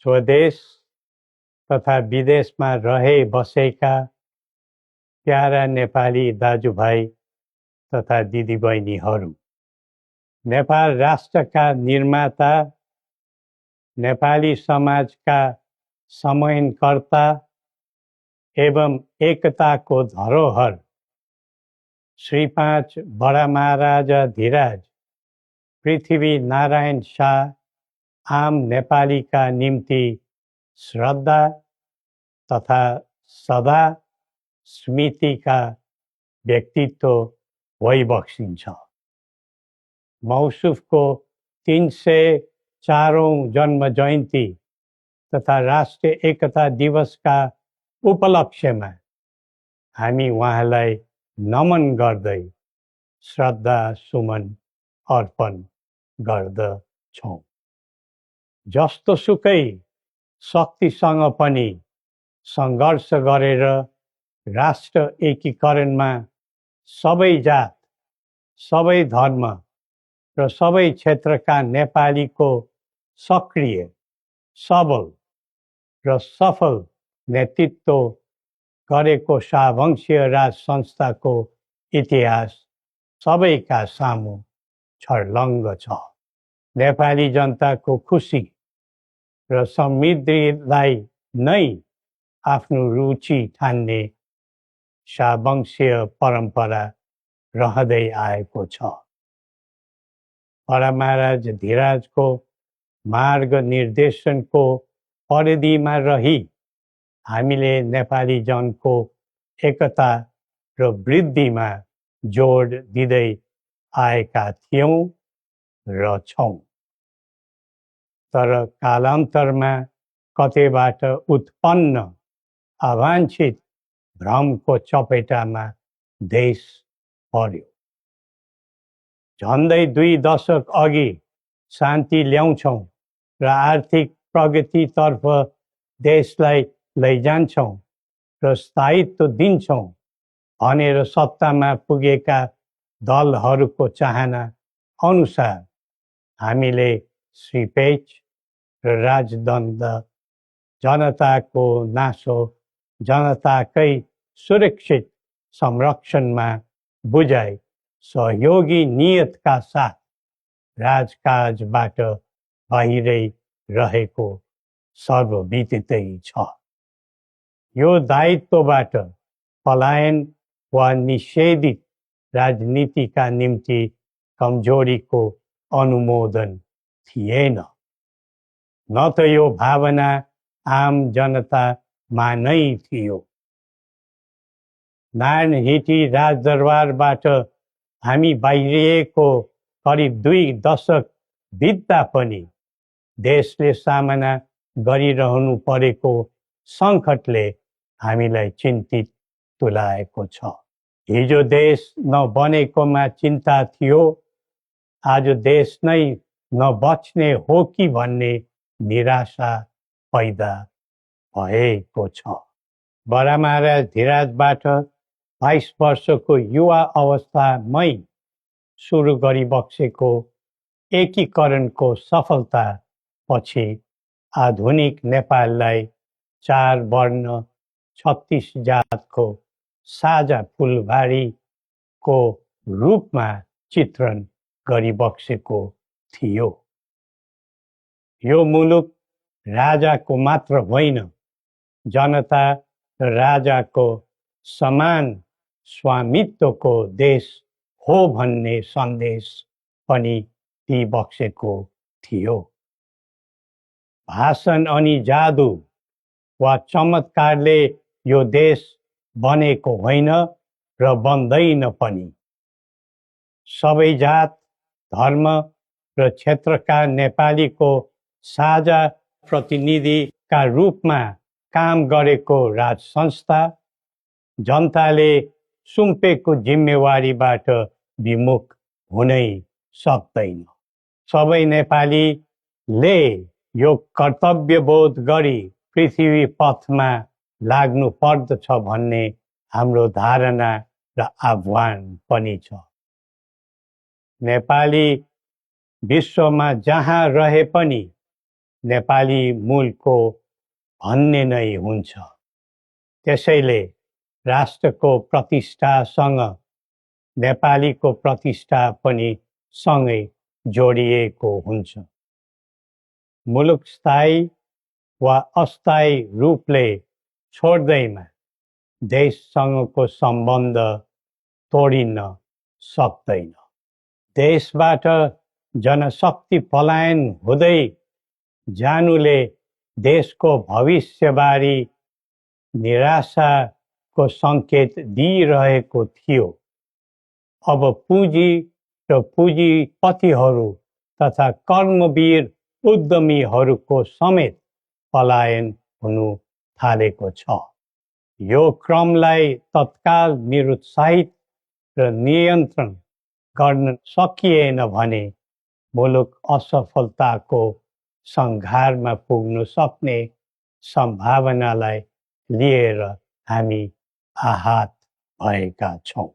स्वदेश तथा विदेशमा रहे बसेका प्यारा नेपाली दाजुभाइ तथा दिदीबहिनीहरू, नेपाल राष्ट्रका निर्माता, नेपाली समाजका समन्वयकर्ता एवं एकताको धरोहर श्री 5 बडा महाराजा धीराज पृथ्वी नारायण शाह आम नेपालीका निम्ति श्रद्धा तथा सदा स्मृतिका व्यक्तित्व भइबक्सिन्छ। मौसुफको 304औं जन्म जयन्ती तथा राष्ट्रिय एकता दिवसका उपलक्ष्यमा हामी उहाँलाई नमन गर्दै श्रद्धा सुमन अर्पण गर्दछौँ। जस्तोसुकै शक्तिसँग पनि सङ्घर्ष गरेर राष्ट्र एकीकरणमा सबै जात, सबै धर्म र सबै क्षेत्रका नेपालीको सक्रिय, सबल र सफल नेतृत्व गरेको शाहवंशीय राज संस्थाको इतिहास सबैका सामु छर्लङ्ग छ। नेपाली जनताको खुसी र समृद्धिलाई नै आफ्नो रुचि ठान्ने शाहवंशीय परम्परा रहँदै आएको छ। बडा महाराज धीराजको मार्ग निर्देशनको परिधिमा रही हामीले नेपाली जनको एकता र वृद्धिमा जोड दिँदै आएका थियौँ र छौँ। तर कालान्तरमा कतैबाट उत्पन्न अवाञ्छित भ्रमको चपेटामा देश पर्यो। झन्डै 2 दशक अघि शान्ति ल्याउँछौँ र आर्थिक प्रगतितर्फ देशलाई लैजान्छौँ र स्थायित्व दिन्छौँ भनेर सत्तामा पुगेका दलहरूको चाहना अनुसार हामीले श्री पेच र राजदण्ड जनताको नासो जनताकै सुरक्षित संरक्षणमा बुझाइ सहयोगी नियतका साथ राजकाजबाट बाहिरै रहेको सर्वविदितै छ। यो दायित्वबाट पलायन वा निषेधित राजनीतिका निम्ति कमजोरीको अनुमोदन थिएन, न त यो भावना आम जनतामा नै थियो। नारायणहिटी राजदरबारबाट हामी बाहिरिएको करिब 2 दशक बित्दा पनि देशले सामना गरिरहनु परेको सङ्कटले हामीलाई चिन्तित तुल्याएको छ। हिजो देश नबनेकोमा चिन्ता थियो, आज देश नै नबच्ने हो कि भन्ने निराशा पैदा भएको छ। बडा महाराज धीराजबाट 22 वर्षको युवा अवस्थामै सुरु गरिबक्सेको एकीकरणको सफलता पछि आधुनिक नेपाललाई 4 वर्ण 36 जातको साझा फुलबारीको रूपमा चित्रण गरिबक्सेको थियो। यो मुलुक राजाको मात्र होइन, जनता र राजाको समान स्वामित्वको देश हो भन्ने सन्देश पनि दिइबक्सेको थियो। भाषण अनि जादु वा चमत्कारले यो देश बनेको होइन र बन्दैन पनि। सबै जात, धर्म र क्षेत्रका नेपालीको साझा प्रतिनिधिका रूपमा काम गरेको राज संस्था जनताले सुम्पेको जिम्मेवारीबाट विमुख हुनै सक्दैन। सबै नेपालीले यो कर्तव्यबोध गरी पृथ्वी पथमा लाग्नु पर्दछ भन्ने हाम्रो धारणा र आह्वान पनि छ। नेपाली विश्वमा जहाँ रहे पनि नेपाली मूलको भन्ने नै हुन्छ। त्यसैले राष्ट्रको प्रतिष्ठासँग नेपालीको प्रतिष्ठा पनि सँगै जोडिएको हुन्छ। मुलुक स्थायी वा अस्थायी रूपले छोड्दैमा देशसँगको सम्बन्ध तोडिन सक्दैन। देशबाट जनशक्ति पलायन हुँदै जानुले देशको भविष्यबारे निराशाको सङ्केत दिइरहेको थियो। अब पुँजी र पुँजीपतिहरू तथा कर्मवीर उद्यमीहरूको समेत पलायन हुनु थालेको छ। यो क्रमलाई तत्काल निरुत्साहित र नियन्त्रण गर्न सकिएन भने मुलुक असफलताको सङ्घारमा पुग्न सक्ने सम्भावनालाई लिएर हामी आहत भएका छौँ।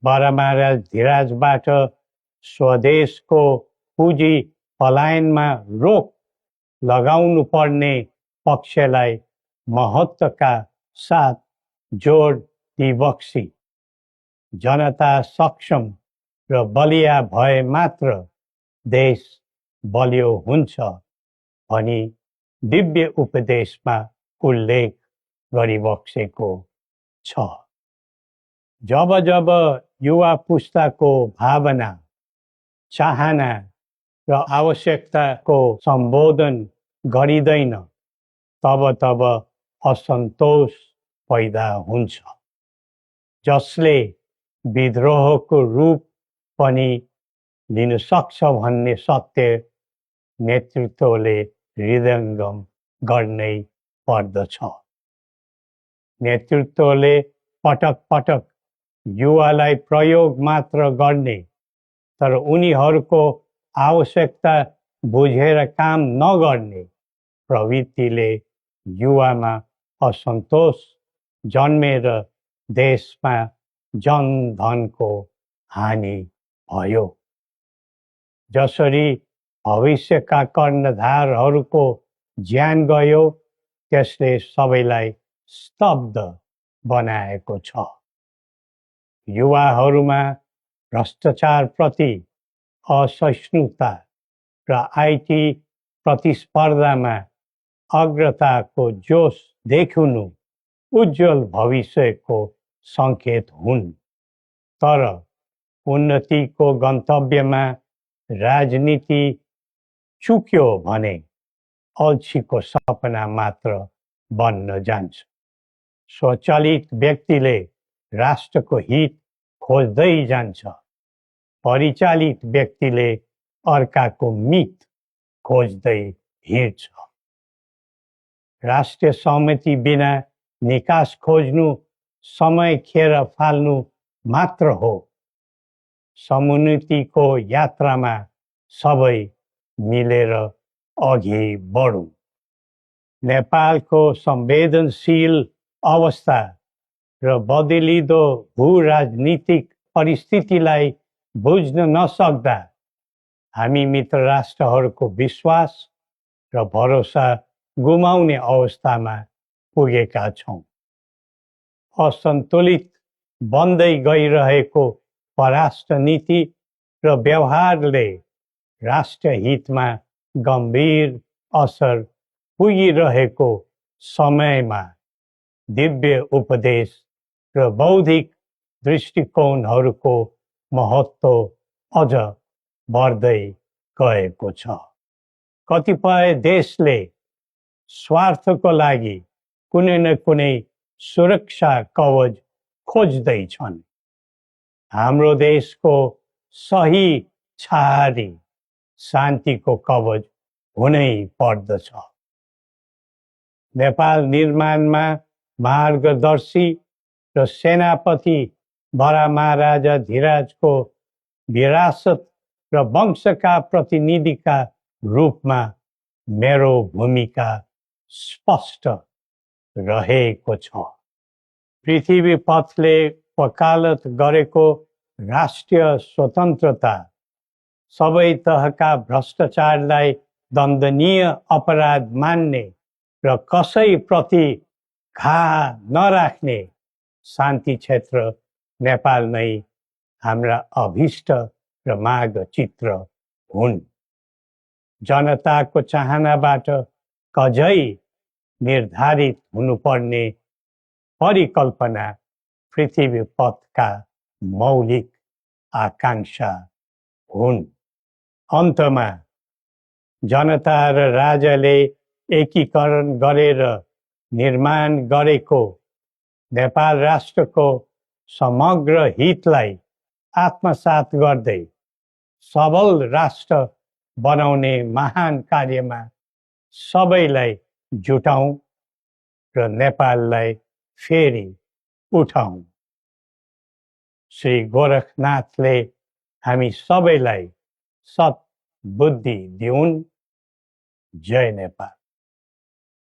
बडा महाराज धीराजबाट स्वदेशको पुँजी पलायनमा रोक लगाउनु पर्ने पक्षलाई महत्त्वका साथ जोड दिबक्सी जनता सक्षम र बलिया भए मात्र देश बलियो हुन्छ भनी दिव्य उपदेशमा उल्लेख गरिबक्सेको छ। जब जब युवा पुस्ताको भावना, चाहना र आवश्यकताको सम्बोधन गरिँदैन तब तब असन्तोष पैदा हुन्छ, जसले विद्रोहको रूप पनि लिन सक्छ भन्ने सत्य नेतृत्वले हृदयङ्गम गर्नै पर्दछ। नेतृत्वले पटक पटक युवालाई प्रयोग मात्र गर्ने तर उनीहरूको आवश्यकता बुझेर काम नगर्ने प्रवृत्तिले युवामा असन्तोष जन्मेर देशमा जनधनको हानि भयो। जसरी भविष्यका कर्णधारहरूको ज्यान गयो त्यसले सबैलाई स्तब्ध बनाएको छ। युवाहरूमा भ्रष्टाचारप्रति असहिष्णुता र आइटी प्रतिस्पर्धामा अग्रताको जोश देखिनु उज्जवल भविष्यको सङ्केत हुन्। तर उन्नतिको गन्तव्यमा राजनीति चुक्यो भने अल्छीको सपना मात्र बन्न जान्छ। स्वचालित व्यक्तिले राष्ट्रको हित खोज्दै जान्छ, परिचालित व्यक्तिले अर्काको मित खोज्दै हिँड्छ। राष्ट्रिय सहमति बिना निकास खोज्नु समय खेर फाल्नु मात्र हो। समुन्नतिको यात्रामा सबै मिलेर अघि बढौँ। नेपालको संवेदनशील अवस्था र बदलिँदो भू-राजनीतिक परिस्थितिलाई बुझ्न नसक्दा हामी मित्र राष्ट्रहरूको विश्वास र भरोसा गुमाउने अवस्थामा पुगेका छौँ। असन्तुलित बन्दै गइरहेको परराष्ट्र नीति र व्यवहारले राष्ट्र हितमा गम्भीर असर पुगिरहेको समयमा दिव्य उपदेश र बौद्धिक दृष्टिकोणहरूको महत्त्व अझ बढ्दै गएको छ। कतिपय देशले स्वार्थको लागि कुनै न कुनै सुरक्षा कवच खोज्दैछन्। हाम्रो देशको सही छहारी शान्तिको कवच हुनै पर्दछ। नेपाल निर्माणमा मार्गदर्शी र सेनापति बडा महाराजा धीराजको विरासत र वंशका प्रतिनिधिका रूपमा मेरो भूमिका स्पष्ट रहेको छ। पृथ्वी पथले वकालत गरेको राष्ट्रिय स्वतन्त्रता सबै तहका भ्रष्टाचारलाई दण्डनीय अपराध मान्ने र कसैप्रति घाह नराख्ने शान्ति क्षेत्र नेपाल नै हाम्रा अभिष्ट र माग चित्र हुन्। जनताको चाहनाबाट कझै निर्धारित हुनुपर्ने परिकल्पना पृथ्वी पथका मौलिक आकांक्षा हुन्। अन्तमा जनता र राजाले एकीकरण गरेर निर्माण गरेको नेपाल राष्ट्रको समग्र हितलाई आत्मसात गर्दै सबल राष्ट्र बनाउने महान कार्यमा सबैलाई जुटाउँ र नेपाललाई फेरि उठाउँ। श्री गोरखनाथले हामी सबैलाई सत् बुद्धि दिउन्। जय नेपाल।